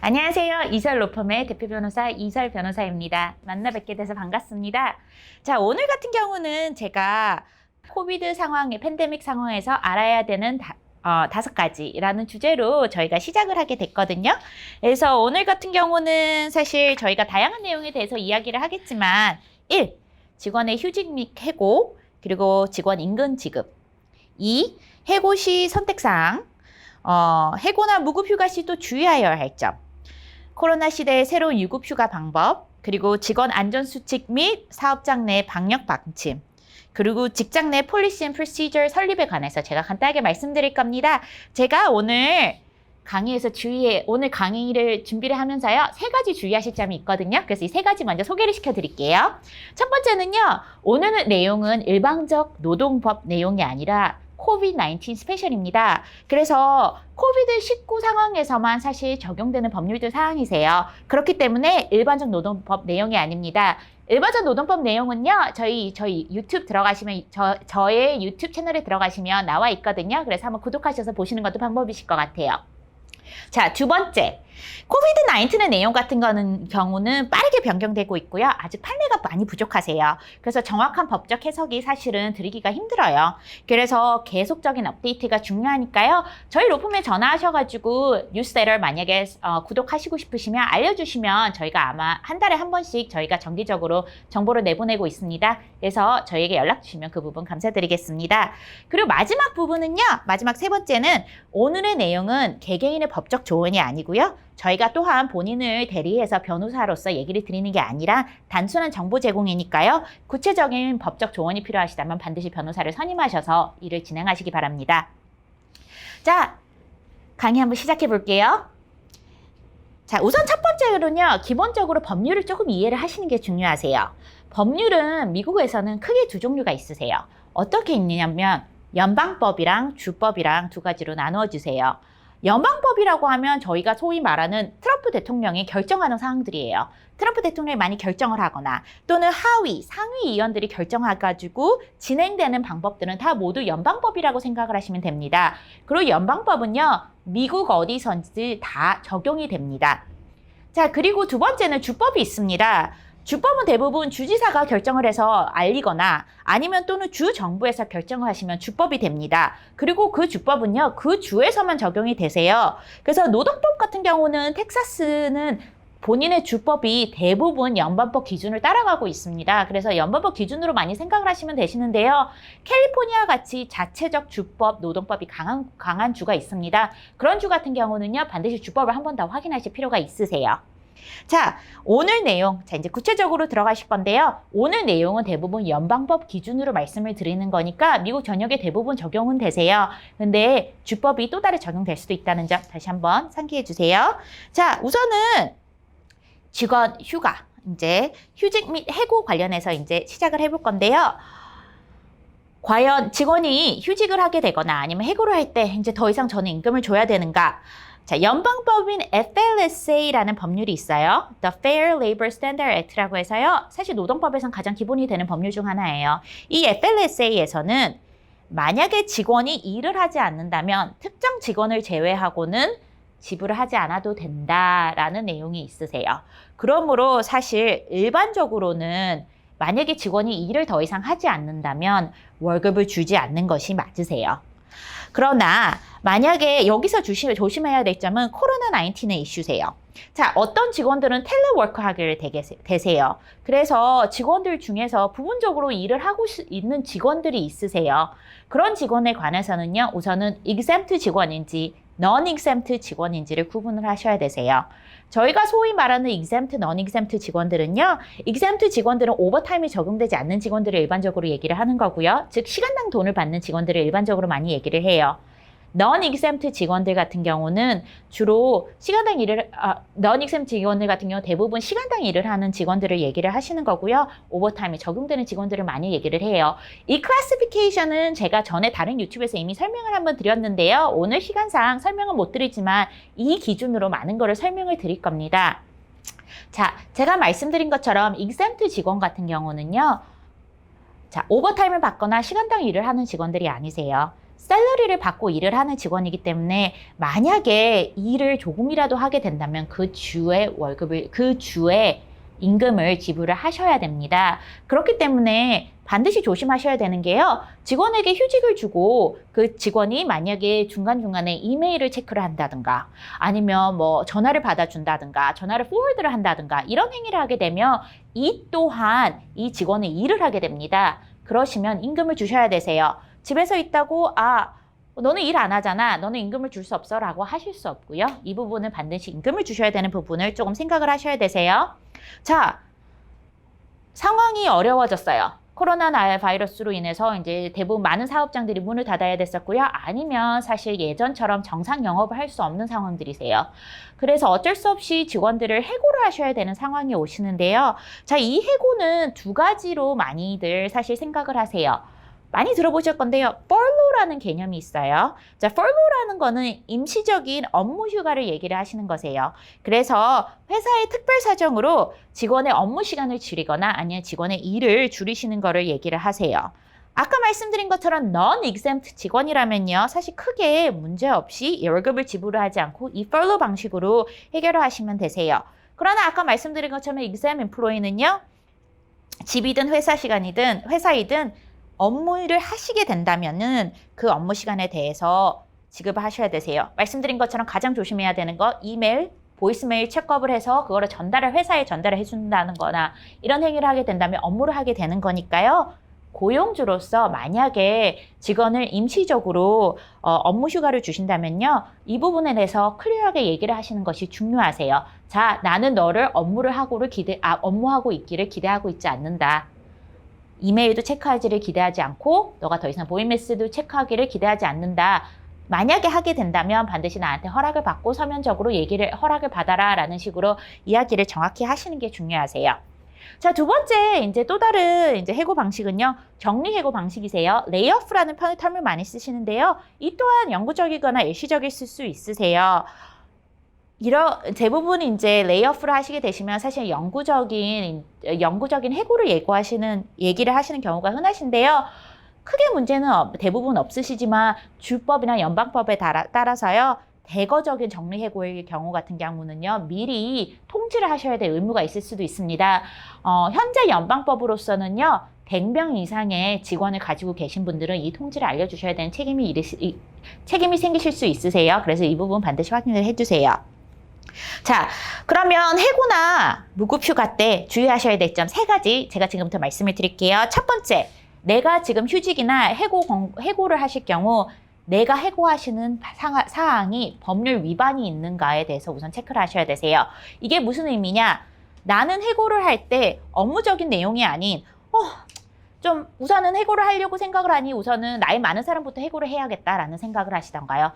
안녕하세요. 이설 로펌의 대표 변호사 이설 변호사입니다. 만나 뵙게 돼서 반갑습니다. 자, 오늘 같은 경우는 제가 코비드 상황에, 팬데믹 상황에서 알아야 되는 5가지라는 주제로 저희가 시작을 하게 됐거든요. 그래서 오늘 같은 경우는 사실 저희가 다양한 내용에 대해서 이야기를 하겠지만 1. 직원의 휴직 및 해고, 그리고 직원 임금 지급. 2. 해고 시 선택사항. 해고나 무급휴가 시 또 주의하여야 할 점. 코로나 시대의 새로운 유급휴가 방법, 그리고 직원 안전수칙 및 사업장 내 방역 방침, 그리고 직장 내 폴리시 앤 프로시저 설립에 관해서 제가 간단하게 말씀드릴 겁니다. 제가 오늘 강의에서 오늘 강의를 준비를 하면서요, 3가지 주의하실 점이 있거든요. 그래서 이 3가지 먼저 소개를 시켜드릴게요. 첫 번째는요, 오늘 내용은 일반적 노동법 내용이 아니라 코비드-19 스페셜입니다. 그래서 코비드-19 상황에서만 사실 적용되는 법률들 사항이세요. 그렇기 때문에 일반적 노동법 내용이 아닙니다. 일반적 노동법 내용은요, 저희 유튜브 들어가시면, 저의 유튜브 채널에 들어가시면 나와 있거든요. 그래서 한번 구독하셔서 보시는 것도 방법이실 것 같아요. 자, 두 번째. 코비드-19의 내용 같은 경우는 빠르게 변경되고 있고요. 아직 판례가 많이 부족하세요. 그래서 정확한 법적 해석이 사실은 드리기가 힘들어요. 그래서 계속적인 업데이트가 중요하니까요. 저희 로펌에 전화하셔가지고 뉴스레터를 만약에 구독하시고 싶으시면 알려주시면 저희가 아마 한 달에 한 번씩 저희가 정기적으로 정보를 내보내고 있습니다. 그래서 저희에게 연락 주시면 그 부분 감사드리겠습니다. 그리고 마지막 부분은요. 마지막 3번째는 오늘의 내용은 개개인의 법적 조언이 아니고요. 저희가 또한 본인을 대리해서 변호사로서 얘기를 드리는 게 아니라 단순한 정보 제공이니까요. 구체적인 법적 조언이 필요하시다면 반드시 변호사를 선임하셔서 일을 진행하시기 바랍니다. 자, 강의 한번 시작해 볼게요. 자, 우선 첫 번째로는요. 기본적으로 법률을 조금 이해를 하시는 게 중요하세요. 법률은 미국에서는 크게 2종류가 있으세요. 어떻게 있느냐면 연방법이랑 주법이랑 2가지로 나누어 주세요. 연방법이라고 하면 저희가 소위 말하는 트럼프 대통령이 결정하는 사항들이에요. 트럼프 대통령이 많이 결정을 하거나 또는 상위 의원들이 결정해가지고 진행되는 방법들은 다 모두 연방법이라고 생각을 하시면 됩니다. 그리고 연방법은요, 미국 어디선지 다 적용이 됩니다. 자, 그리고 두 번째는 주법이 있습니다. 주법은 대부분 주지사가 결정을 해서 알리거나 아니면 또는 주 정부에서 결정을 하시면 주법이 됩니다. 그리고 그 주법은요, 그 주에서만 적용이 되세요. 그래서 노동법 같은 경우는 텍사스는 본인의 주법이 대부분 연방법 기준을 따라가고 있습니다. 그래서 연방법 기준으로 많이 생각을 하시면 되시는데요. 캘리포니아 같이 자체적 주법, 노동법이 강한 주가 있습니다. 그런 주 같은 경우는요, 반드시 주법을 한 번 더 확인하실 필요가 있으세요. 자, 오늘 내용, 이제 구체적으로 들어가실 건데요. 오늘 내용은 대부분 연방법 기준으로 말씀을 드리는 거니까 미국 전역에 대부분 적용은 되세요. 근데 주법이 또 다르게 적용될 수도 있다는 점 다시 한번 상기해 주세요. 자, 우선은 직원 휴가, 이제 휴직 및 해고 관련해서 이제 시작을 해볼 건데요. 과연 직원이 휴직을 하게 되거나 아니면 해고를 할 때 이제 더 이상 저는 임금을 줘야 되는가? 자, 연방법인 FLSA라는 법률이 있어요. The Fair Labor Standards Act라고 해서요. 사실 노동법에선 가장 기본이 되는 법률 중 하나예요. 이 FLSA에서는 만약에 직원이 일을 하지 않는다면 특정 직원을 제외하고는 지불을 하지 않아도 된다라는 내용이 있으세요. 그러므로 사실 일반적으로는 만약에 직원이 일을 더 이상 하지 않는다면 월급을 주지 않는 것이 맞으세요. 그러나 만약에 여기서 조심해야 될 점은 코로나19의 이슈세요. 자, 어떤 직원들은 텔레워크 하기를 되세요. 그래서 직원들 중에서 부분적으로 일을 하고 있는 직원들이 있으세요. 그런 직원에 관해서는요, 우선은 exempt 직원인지 non-exempt 직원인지를 구분을 하셔야 되세요. 저희가 소위 말하는 exempt, non-exempt 직원들은요, exempt 직원들은 오버타임이 적용되지 않는 직원들을 일반적으로 얘기를 하는 거고요. 즉, 시간당 돈을 받는 직원들을 일반적으로 많이 얘기를 해요. non-exempt 직원들 같은 경우는 주로 non-exempt 직원들 같은 경우 대부분 시간당 일을 하는 직원들을 얘기를 하시는 거고요. 오버타임이 적용되는 직원들을 많이 얘기를 해요. 이 클래시피케이션은 제가 전에 다른 유튜브에서 이미 설명을 한번 드렸는데요. 오늘 시간상 설명은 못 드리지만 이 기준으로 많은 거를 설명을 드릴 겁니다. 자, 제가 말씀드린 것처럼 exempt 직원 같은 경우는요. 자, 오버타임을 받거나 시간당 일을 하는 직원들이 아니세요. 샐러리를 받고 일을 하는 직원이기 때문에 만약에 일을 조금이라도 하게 된다면 그 주의 월급을, 그 주의 임금을 지불을 하셔야 됩니다. 그렇기 때문에 반드시 조심하셔야 되는 게요. 직원에게 휴직을 주고 그 직원이 만약에 중간중간에 이메일을 체크를 한다든가 아니면 뭐 전화를 받아준다든가 전화를 포워드를 한다든가 이런 행위를 하게 되면 이 또한 이 직원의 일을 하게 됩니다. 그러시면 임금을 주셔야 되세요. 집에서 있다고 너는 일 안 하잖아. 너는 임금을 줄 수 없어 라고 하실 수 없고요. 이 부분은 반드시 임금을 주셔야 되는 부분을 조금 생각을 하셔야 되세요. 자, 상황이 어려워졌어요. 코로나 바이러스로 인해서 이제 대부분 많은 사업장들이 문을 닫아야 됐었고요. 아니면 사실 예전처럼 정상 영업을 할 수 없는 상황들이세요. 그래서 어쩔 수 없이 직원들을 해고를 하셔야 되는 상황이 오시는데요. 자, 이 해고는 두 가지로 많이들 사실 생각을 하세요. 많이 들어보실 건데요. furlough라는 개념이 있어요. 자, furlough라는 거는 임시적인 업무 휴가를 얘기를 하시는 거세요. 그래서 회사의 특별 사정으로 직원의 업무 시간을 줄이거나 아니면 직원의 일을 줄이시는 거를 얘기를 하세요. 아까 말씀드린 것처럼 non-exempt 직원이라면요. 사실 크게 문제 없이 월급을 지불을 하지 않고 이 furlough 방식으로 해결을 하시면 되세요. 그러나 아까 말씀드린 것처럼 exempt employee는요. 집이든 회사이든 업무를 하시게 된다면은 그 업무 시간에 대해서 지급을 하셔야 되세요. 말씀드린 것처럼 가장 조심해야 되는 거 이메일, 보이스메일 체크업을 해서 그거를 회사에 전달을 해준다는 거나 이런 행위를 하게 된다면 업무를 하게 되는 거니까요. 고용주로서 만약에 직원을 임시적으로 업무 휴가를 주신다면요. 이 부분에 대해서 클리어하게 얘기를 하시는 것이 중요하세요. 자, 나는 너를 업무하고 있기를 기대하고 있지 않는다. 이메일도 체크하기를 기대하지 않고 너가 더 이상 보이 메시지도 체크하기를 기대하지 않는다. 만약에 하게 된다면 반드시 나한테 허락을 받고 서면적으로 허락을 받아라 라는 식으로 이야기를 정확히 하시는 게 중요하세요. 자, 두 번째 이제 또 다른 이제 해고 방식은요. 격리 해고 방식이세요. 레이오프라는 텀을 많이 쓰시는데요. 이 또한 영구적이거나 일시적일 수 있으세요. 대부분 이제 레이오프를 하시게 되시면 사실 영구적인 해고를 얘기를 하시는 경우가 흔하신데요. 크게 문제는 대부분 없으시지만 주법이나 연방법에 따라서요. 대거적인 정리해고의 경우 같은 경우는요. 미리 통지를 하셔야 될 의무가 있을 수도 있습니다. 현재 연방법으로서는요. 100명 이상의 직원을 가지고 계신 분들은 이 통지를 알려주셔야 되는 책임이 생기실 수 있으세요. 그래서 이 부분 반드시 확인을 해주세요. 자, 그러면 해고나 무급휴가 때 주의하셔야 될 점 3가지 제가 지금부터 말씀을 드릴게요. 첫 번째, 내가 지금 휴직이나 해고를 하실 경우 내가 해고하시는 사항이 법률 위반이 있는가에 대해서 우선 체크를 하셔야 되세요. 이게 무슨 의미냐? 나는 해고를 할 때 업무적인 내용이 아닌 좀 우선은 해고를 하려고 생각을 하니 우선은 나이 많은 사람부터 해고를 해야겠다라는 생각을 하시던가요?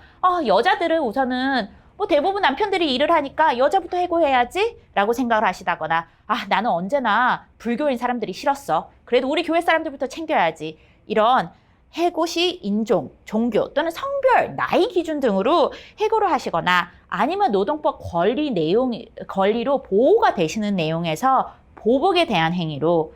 여자들은 우선은 대부분 남편들이 일을 하니까 여자부터 해고해야지 라고 생각을 하시다거나 나는 언제나 불교인 사람들이 싫었어. 그래도 우리 교회 사람들부터 챙겨야지. 이런 해고 시 인종, 종교 또는 성별, 나이 기준 등으로 해고를 하시거나 아니면 노동법 권리로 보호가 되시는 내용에서 보복에 대한 행위로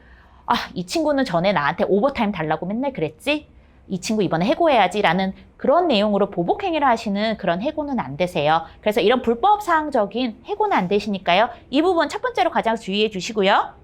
이 친구는 전에 나한테 오버타임 달라고 맨날 그랬지? 이 친구 이번에 해고해야지 라는 그런 내용으로 보복 행위를 하시는 그런 해고는 안 되세요. 그래서 이런 불법사항적인 해고는 안 되시니까요. 이 부분 첫 번째로 가장 주의해 주시고요.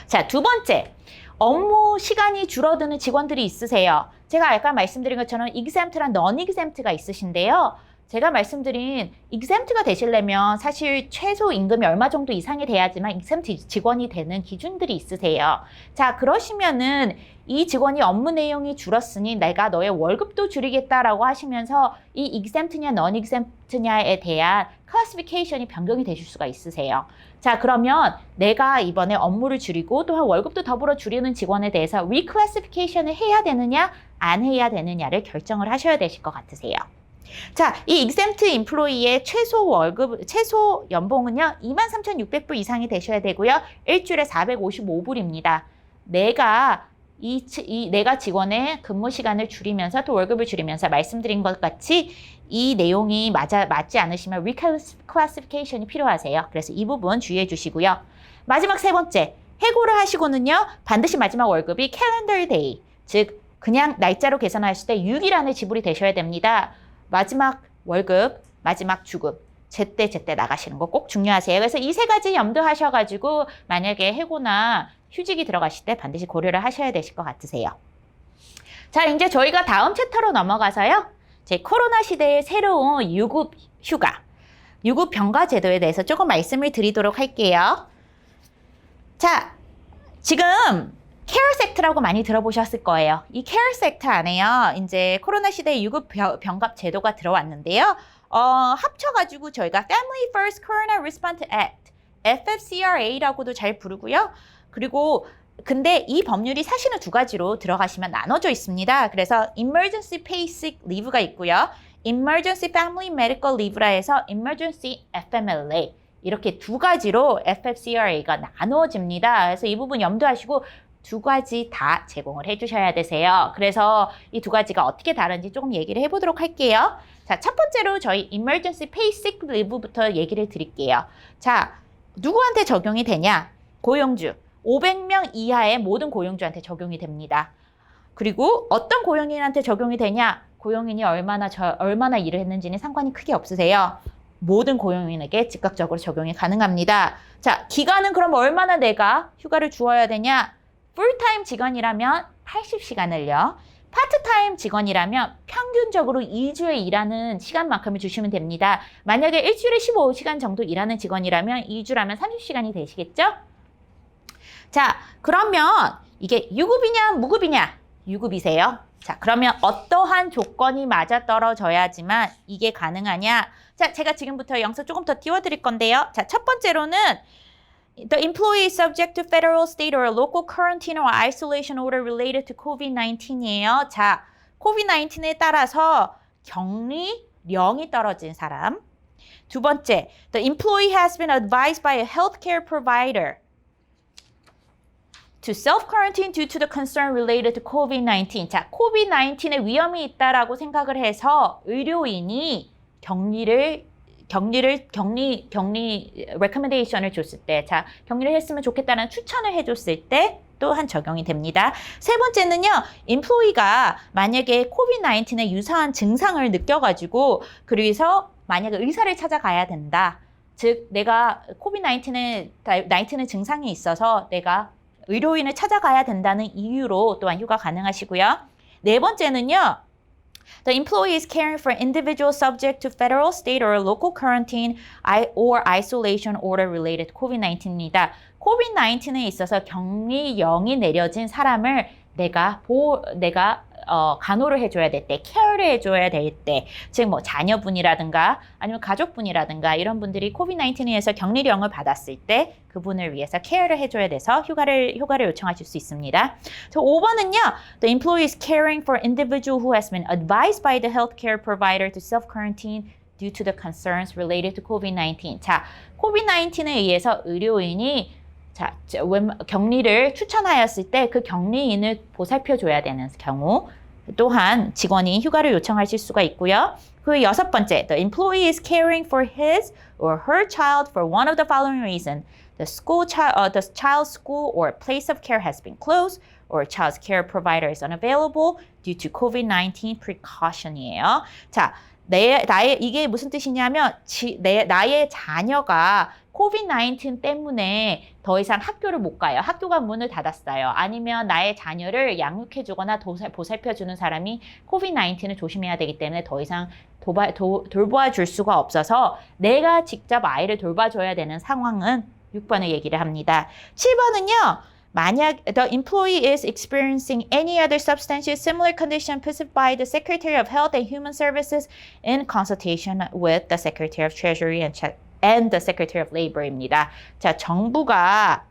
자, 두 번째. 업무 시간이 줄어드는 직원들이 있으세요. 제가 아까 말씀드린 것처럼 exempt랑 non-exempt가 있으신데요. 제가 말씀드린 exempt가 되시려면 사실 최소 임금이 얼마 정도 이상이 돼야지만 exempt 직원이 되는 기준들이 있으세요. 자, 그러시면은 이 직원이 업무 내용이 줄었으니 내가 너의 월급도 줄이겠다라고 하시면서 이 exempt냐 non-exempt냐에 대한 클래시피케이션이 변경이 되실 수가 있으세요. 자, 그러면 내가 이번에 업무를 줄이고 또한 월급도 더불어 줄이는 직원에 대해서 리클래시피케이션을 해야 되느냐 안 해야 되느냐를 결정을 하셔야 되실 것 같으세요. 자, 이 exempt employee의 최소 연봉은요, 23,600불 이상이 되셔야 되고요. 일주일에 455불입니다. 내가 직원의 근무 시간을 줄이면서 또 월급을 줄이면서 말씀드린 것 같이 이 내용이 맞지 않으시면 reclassification이 필요하세요. 그래서 이 부분 주의해 주시고요. 마지막 세 번째, 해고를 하시고는요, 반드시 마지막 월급이 calendar day, 즉 그냥 날짜로 계산하실 때 6일 안에 지불이 되셔야 됩니다. 마지막 월급, 마지막 주급, 제때 나가시는 거 꼭 중요하세요. 그래서 이 세 가지 염두하셔가지고 만약에 해고나 휴직이 들어가실 때 반드시 고려를 하셔야 되실 것 같으세요. 자, 이제 저희가 다음 챕터로 넘어가서요. 제 코로나 시대의 새로운 유급 휴가, 유급 병가 제도에 대해서 조금 말씀을 드리도록 할게요. 자, 지금 케어스 액트라고 많이 들어보셨을 거예요. 이 케어스 액트 안에요. 이제 코로나 시대의 유급 병가 제도가 들어왔는데요. 합쳐가지고 저희가 Family First Corona Response Act, FFCRA라고도 잘 부르고요. 그리고 근데 이 법률이 사실은 두 가지로 들어가시면 나눠져 있습니다. 그래서 Emergency Pay Sick Leave가 있고요. Emergency Family Medical Leave라 해서 Emergency FMLA 이렇게 두 가지로 FFCRA가 나눠집니다. 그래서 이 부분 염두하시고 두 가지 다 제공을 해주셔야 되세요. 그래서 이 두 가지가 어떻게 다른지 조금 얘기를 해보도록 할게요. 자, 첫 번째로 저희 Emergency Pay Sick Leave부터 얘기를 드릴게요. 자, 누구한테 적용이 되냐? 고용주. 500명 이하의 모든 고용주한테 적용이 됩니다. 그리고 어떤 고용인한테 적용이 되냐? 고용인이 얼마나 일을 했는지는 상관이 크게 없으세요. 모든 고용인에게 즉각적으로 적용이 가능합니다. 자, 기간은 그럼 얼마나 내가 휴가를 주어야 되냐? 풀타임 직원이라면 80시간을요. 파트타임 직원이라면 평균적으로 2주에 일하는 시간만큼을 주시면 됩니다. 만약에 일주일에 15시간 정도 일하는 직원이라면 2주라면 30시간이 되시겠죠? 자, 그러면 이게 유급이냐 무급이냐? 유급이세요. 자, 그러면 어떠한 조건이 맞아떨어져야지만 이게 가능하냐? 자, 제가 지금부터 영상 조금 더 띄워드릴 건데요. 자, 첫 번째로는 The employee is subject to federal, state, or local quarantine or isolation order related to COVID-19이에요. 자, COVID-19에 따라서 격리령이 떨어진 사람. 두 번째, the employee has been advised by a healthcare provider to self-quarantine due to the concern related to COVID-19. 자, COVID-19의 위험이 있다라고 생각을 해서 의료인이 격리 recommendation을 줬을 때, 자, 격리를 했으면 좋겠다는 추천을 해줬을 때 또한 적용이 됩니다. 세 번째는요, employee가 만약에 COVID-19에 유사한 증상을 느껴가지고, 그래서 만약에 의사를 찾아가야 된다. 즉, 내가 COVID-19의 증상이 있어서 내가 의료인을 찾아가야 된다는 이유로 또한 휴가 가능하시고요. 네 번째는요, The employee is caring for individuals subject to federal, state, or local quarantine or isolation order related to COVID-19입니다. COVID-19에 있어서 격리령이 내려진 사람을 내가 간호를 해줘야 될 때, 케어를 해줘야 될 때, 즉 뭐 자녀분이라든가 아니면 가족분이라든가 이런 분들이 COVID-19에 의해서 격리령을 받았을 때 그분을 위해서 케어를 해줘야 돼서 휴가를 요청하실 수 있습니다. 자, 5번은요. The employee is caring for individual who has been advised by the healthcare provider to self-quarantine due to the concerns related to COVID-19. 자, COVID-19에 의해서 의료인이 격리를 추천하였을 때 그 격리인을 보살펴줘야 되는 경우 또한 직원이 휴가를 요청하실 수가 있고요. 그 여섯 번째, the employee is caring for his or her child for one of the following reasons. The child's school or place of care has been closed or child's care provider is unavailable due to COVID-19 precaution이에요. 자, 이게 무슨 뜻이냐면 나의 자녀가 COVID-19 때문에 더 이상 학교를 못 가요. 학교가 문을 닫았어요. 아니면 나의 자녀를 양육해주거나 보살펴주는 사람이 COVID-19을 조심해야 되기 때문에 더 이상 돌봐줄 수가 없어서 내가 직접 아이를 돌봐줘야 되는 상황은 6번을 얘기를 합니다. 7번은요. 만약 the employee is experiencing any other substantial similar condition prescribed by the Secretary of Health and Human Services in consultation with the Secretary of Treasury and the Secretary of Labor입니다. 자, 정부가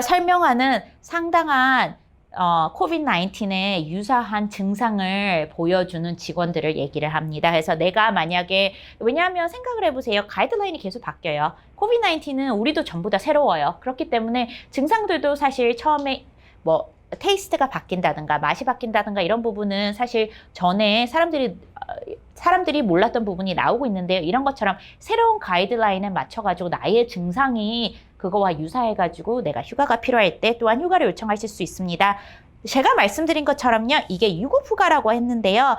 설명하는 상당한 COVID-19에 유사한 증상을 보여주는 직원들을 얘기를 합니다. 그래서 내가 만약에, 왜냐하면 생각을 해보세요. 가이드라인이 계속 바뀌어요. COVID-19은 우리도 전부 다 새로워요. 그렇기 때문에 증상들도 사실 처음에 뭐 테이스트가 바뀐다든가 맛이 바뀐다든가 이런 부분은 사실 전에 사람들이 몰랐던 부분이 나오고 있는데요. 이런 것처럼 새로운 가이드라인에 맞춰가지고 나의 증상이 그거와 유사해가지고 내가 휴가가 필요할 때 또한 휴가를 요청하실 수 있습니다. 제가 말씀드린 것처럼요. 이게 유급휴가라고 했는데요.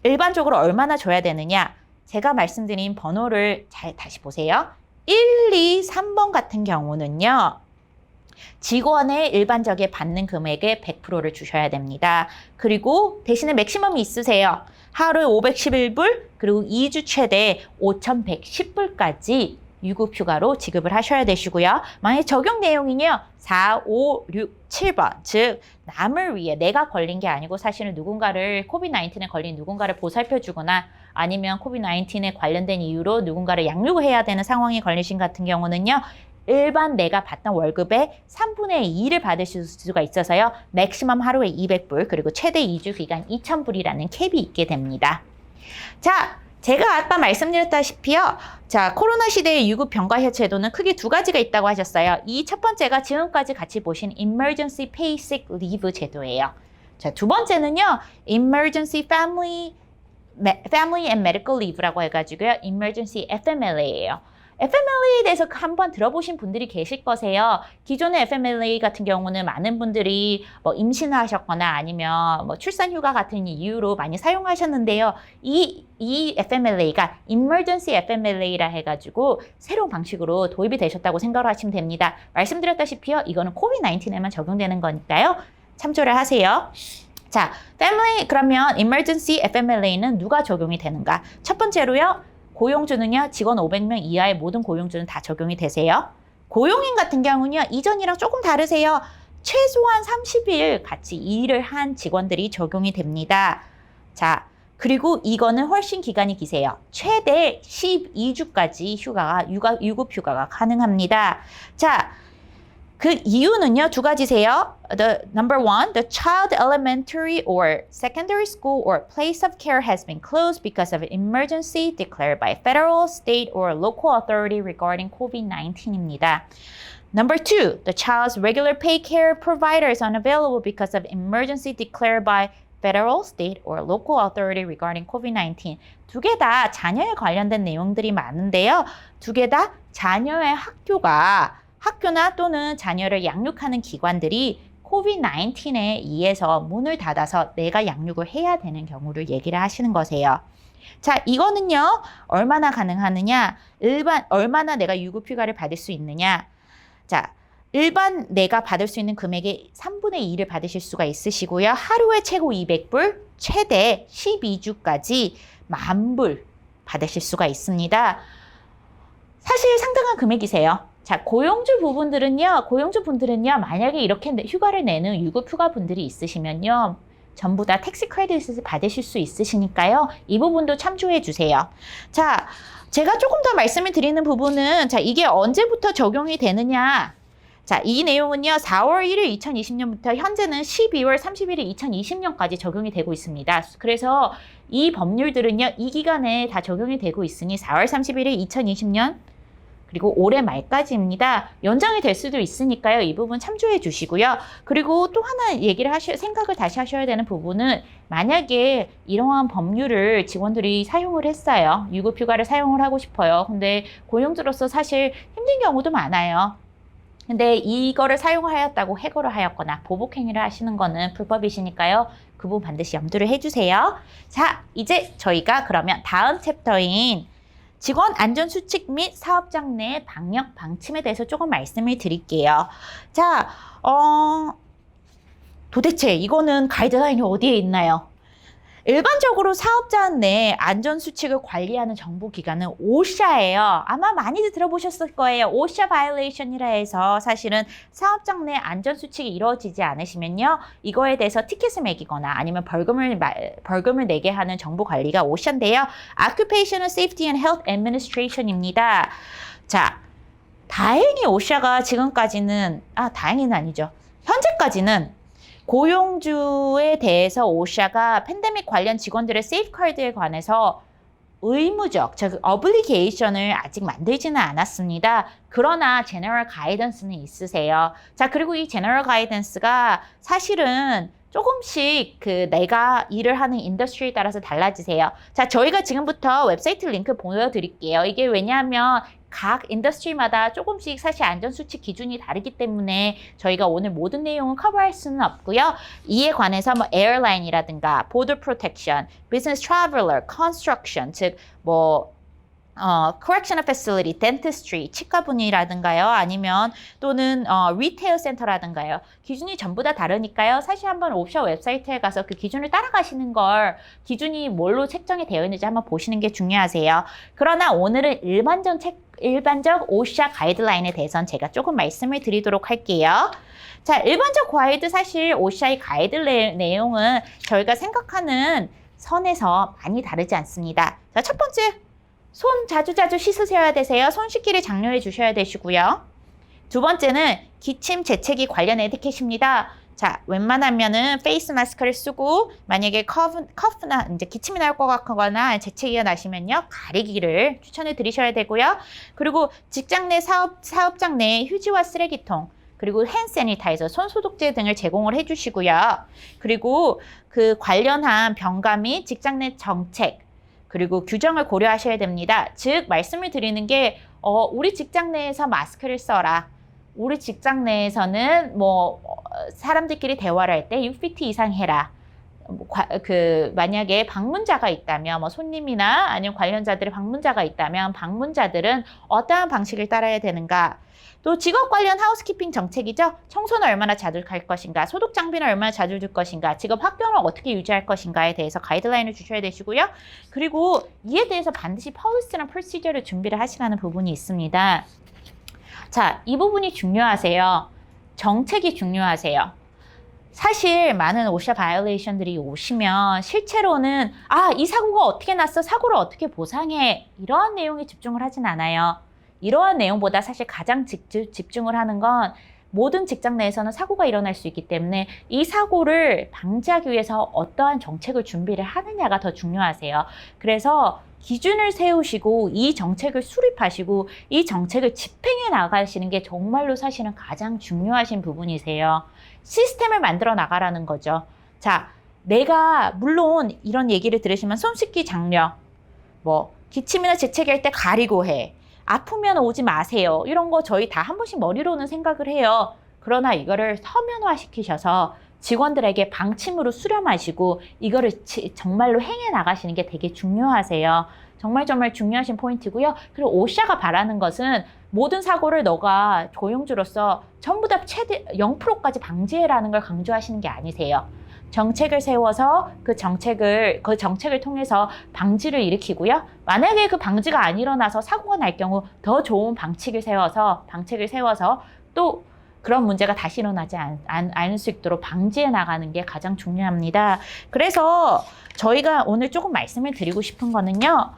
일반적으로 얼마나 줘야 되느냐. 제가 말씀드린 번호를 잘 다시 보세요. 1, 2, 3번 같은 경우는요. 직원의 일반적에 받는 금액의 100%를 주셔야 됩니다. 그리고 대신에 맥시멈이 있으세요. 하루에 511불, 그리고 2주 최대 5,110불까지 유급휴가로 지급을 하셔야 되시고요. 만약 적용 내용이요. 4, 5, 6, 7번, 즉 남을 위해 내가 걸린 게 아니고 사실은 누군가를 코비드-19에 걸린 누군가를 보살펴주거나 아니면 코비드-19에 관련된 이유로 누군가를 양육해야 되는 상황에 걸리신 같은 경우는요. 일반 내가 받던 월급의 3분의 2를 받으실 수가 있어서요. 맥시멈 하루에 200불 그리고 최대 2주 기간 2,000불이라는 캡이 있게 됩니다. 자, 제가 아까 말씀드렸다시피요. 자, 코로나 시대의 유급 병가 제도는 크게 두 가지가 있다고 하셨어요. 이 첫 번째가 지금까지 같이 보신 Emergency Pay Sick Leave 제도예요. 자, 두 번째는요. Emergency Family and Medical Leave라고 해가지고요. Emergency FMLA예요. FMLA에 대해서 한번 들어보신 분들이 계실 거세요. 기존의 FMLA 같은 경우는 많은 분들이 뭐 임신을 하셨거나 아니면 뭐 출산휴가 같은 이유로 많이 사용하셨는데요. 이 FMLA가 Emergency FMLA라 해가지고 새로운 방식으로 도입이 되셨다고 생각을 하시면 됩니다. 말씀드렸다시피요. 이거는 코비드-19에만 적용되는 거니까요. 참조를 하세요. 자, 그러면 Emergency FMLA는 누가 적용이 되는가? 첫 번째로요. 고용주는요, 직원 500명 이하의 모든 고용주는 다 적용이 되세요. 고용인 같은 경우는요, 이전이랑 조금 다르세요. 최소한 30일 같이 일을 한 직원들이 적용이 됩니다. 자, 그리고 이거는 훨씬 기간이 기세요. 최대 12주까지 유급휴가가 가능합니다. 자, 그 이유는요, 두 가지세요. Number one, the child elementary or secondary school or place of care has been closed because of an emergency declared by federal, state, or local authority regarding COVID-19입니다. Number two, the child's regular pay care provider is unavailable because of emergency declared by federal, state, or local authority regarding COVID-19. 두 개 다 자녀에 관련된 내용들이 많은데요. 두 개 다 자녀의 학교나 또는 자녀를 양육하는 기관들이 코비드-19에 의해서 문을 닫아서 내가 양육을 해야 되는 경우를 얘기를 하시는 거세요. 자, 이거는요, 얼마나 가능하느냐, 얼마나 내가 유급휴가를 받을 수 있느냐. 자, 일반 내가 받을 수 있는 금액의 3분의 2를 받으실 수가 있으시고요. 하루에 최고 200불, 최대 12주까지 10,000불 받으실 수가 있습니다. 사실 상당한 금액이세요. 자, 고용주 분들은요, 만약에 이렇게 휴가를 내는 유급휴가 분들이 있으시면요, 전부 다 텍스 크레딧을 받으실 수 있으시니까요, 이 부분도 참조해 주세요. 자, 제가 조금 더 말씀을 드리는 부분은, 자, 이게 언제부터 적용이 되느냐. 자, 이 내용은요, 4월 1일 2020년부터 현재는 12월 31일 2020년까지 적용이 되고 있습니다. 그래서 이 법률들은요, 이 기간에 다 적용이 되고 있으니 4월 31일 2020년, 그리고 올해 말까지입니다. 연장이 될 수도 있으니까요. 이 부분 참조해 주시고요. 그리고 또 하나 생각을 다시 하셔야 되는 부분은 만약에 이러한 법률을 직원들이 사용을 했어요. 유급휴가를 사용을 하고 싶어요. 근데 고용주로서 사실 힘든 경우도 많아요. 근데 이거를 사용하였다고 해고를 하였거나 보복행위를 하시는 거는 불법이시니까요. 그 부분 반드시 염두를 해주세요. 자, 이제 저희가 그러면 다음 챕터인 직원 안전수칙 및 사업장 내 방역 방침에 대해서 조금 말씀을 드릴게요. 자, 도대체 이거는 가이드라인이 어디에 있나요? 일반적으로 사업자 내 안전수칙을 관리하는 정보기관은 OSHA예요. 아마 많이들 들어보셨을 거예요. OSHA 바이올레이션이라 해서 사실은 사업장 내 안전수칙이 이루어지지 않으시면요. 이거에 대해서 티켓을 매기거나 아니면 벌금을 내게 하는 정보관리가 OSHA인데요. Occupational Safety and Health Administration입니다. 자, 다행히 OSHA가 다행히는 아니죠. 현재까지는 고용주에 대해서 OSHA가 팬데믹 관련 직원들의 세이프가드에 관해서 의무적, 즉 어블리게이션을 아직 만들지는 않았습니다. 그러나 제너럴 가이던스는 있으세요. 자, 그리고 이 제너럴 가이던스가 사실은 조금씩 내가 일을 하는 인더스트리에 따라서 달라지세요. 자, 저희가 지금부터 웹사이트 링크 보여드릴게요. 이게 왜냐하면 각 인더스트리마다 조금씩 사실 안전수칙 기준이 다르기 때문에 저희가 오늘 모든 내용을 커버할 수는 없고요. 이에 관해서 뭐 에어라인이라든가 border protection, business traveler, construction, 즉 correctional facility, dentistry, 치과분이라든가요. 아니면 또는 리테일 센터라든가요. 기준이 전부 다 다르니까요. 사실 한번 옵샤 웹사이트에 가서 그 기준을 따라가시는 걸 기준이 뭘로 책정이 되어 있는지 한번 보시는 게 중요하세요. 그러나 오늘은 일반적 오샤 가이드라인에 대해서는 제가 조금 말씀을 드리도록 할게요. 자, 일반적 가이드 사실 오샤의 가이드 내용은 저희가 생각하는 선에서 많이 다르지 않습니다. 자, 첫 번째. 손 자주자주 씻으셔야 되세요. 손 씻기를 장려해 주셔야 되시고요. 두 번째는 기침, 재채기 관련 에티켓입니다. 자, 웬만하면은 페이스 마스크를 쓰고 만약에 커프나 이제 기침이 날 것 같거나 재채기가 나시면요. 가리기를 추천해 드리셔야 되고요. 그리고 직장 내 사업장 내 휴지와 쓰레기통 그리고 핸 세니타이저, 손 소독제 등을 제공을 해 주시고요. 그리고 그 관련한 병가 및 직장 내 정책 그리고 규정을 고려하셔야 됩니다. 즉 말씀을 드리는 게 우리 직장 내에서 마스크를 써라. 우리 직장 내에서는 사람들끼리 대화를 할 때 6피트 이상 해라. 만약에 방문자가 있다면 손님이나 아니면 관련자들의 방문자가 있다면 방문자들은 어떠한 방식을 따라야 되는가. 또 직업 관련 하우스키핑 정책이죠. 청소는 얼마나 자주 할 것인가, 소독 장비는 얼마나 자주 줄 것인가, 직업 학교는 어떻게 유지할 것인가에 대해서 가이드라인을 주셔야 되시고요. 그리고 이에 대해서 반드시 policy랑 procedure를 준비를 하시라는 부분이 있습니다. 자, 이 부분이 중요하세요. 정책이 중요하세요. 사실 많은 오샤 바이올레이션들이 오시면 실제로는 이 사고가 어떻게 났어? 사고를 어떻게 보상해? 이러한 내용에 집중을 하진 않아요. 이러한 내용보다 사실 가장 집중을 하는 건 모든 직장 내에서는 사고가 일어날 수 있기 때문에 이 사고를 방지하기 위해서 어떠한 정책을 준비를 하느냐가 더 중요하세요. 그래서 기준을 세우시고 이 정책을 수립하시고 이 정책을 집행해 나가시는 게 정말로 사실은 가장 중요하신 부분이세요. 시스템을 만들어 나가라는 거죠. 자, 내가 물론 이런 얘기를 들으시면 손 씻기 장려, 기침이나 재채기할 때 가리고 해. 아프면 오지 마세요. 이런 거 저희 다 한 번씩 머리로는 생각을 해요. 그러나 이거를 서면화 시키셔서 직원들에게 방침으로 수렴하시고 이거를 정말로 행해 나가시는 게 되게 중요하세요. 정말 중요하신 포인트고요. 그리고 오샤가 바라는 것은 모든 사고를 너가 고용주로서 전부 다 최대 0%까지 방지해라는 걸 강조하시는 게 아니세요. 정책을 세워서 그 정책을 통해서 방지를 일으키고요. 만약에 그 방지가 안 일어나서 사고가 날 경우 더 좋은 방책을 세워서 또 그런 문제가 다시 일어나지 않을 수 있도록 방지해 나가는 게 가장 중요합니다. 그래서 저희가 오늘 조금 말씀을 드리고 싶은 거는요.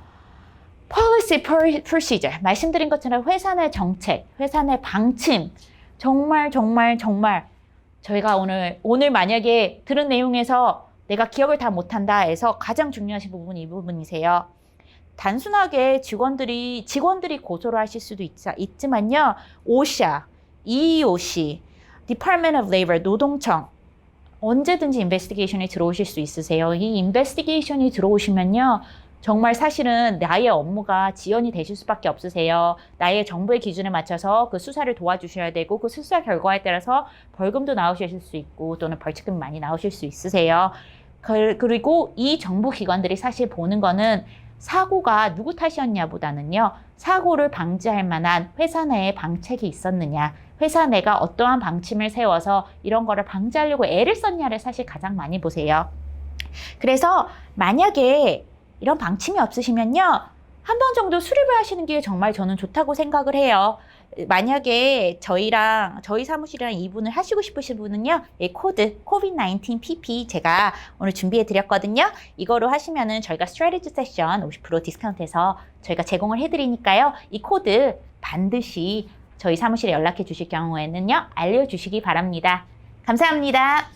policy procedure, 말씀드린 것처럼 회사 내 정책, 회사 내 방침, 정말 저희가 오늘 만약에 들은 내용에서 내가 기억을 다 못한다 해서 가장 중요하신 부분이 이 부분이세요. 단순하게 직원들이 고소를 하실 수도 있지만요. OSHA, EEOC, Department of Labor, 노동청 언제든지 인베스티게이션이 들어오실 수 있으세요. 이 인베스티게이션이 들어오시면요. 정말 사실은 나의 업무가 지연이 되실 수밖에 없으세요. 나의 정부의 기준에 맞춰서 그 수사를 도와주셔야 되고 그 수사 결과에 따라서 벌금도 나오실 수 있고 또는 벌칙금이 많이 나오실 수 있으세요. 그리고 이 정부 기관들이 사실 보는 거는 사고가 누구 탓이었냐보다는요. 사고를 방지할 만한 회사 내에 방책이 있었느냐. 회사 내가 어떠한 방침을 세워서 이런 거를 방지하려고 애를 썼냐를 사실 가장 많이 보세요. 그래서 만약에 이런 방침이 없으시면요. 한 번 정도 수립을 하시는 게 정말 저는 좋다고 생각을 해요. 만약에 저희 사무실이랑 이분을 하시고 싶으신 분은요. 이 코드 COVID-19 PP 제가 오늘 준비해 드렸거든요. 이거로 하시면은 저희가 스트래티지 세션 50% 디스카운트해서 저희가 제공을 해 드리니까요. 이 코드 반드시 저희 사무실에 연락해 주실 경우에는요. 알려주시기 바랍니다. 감사합니다.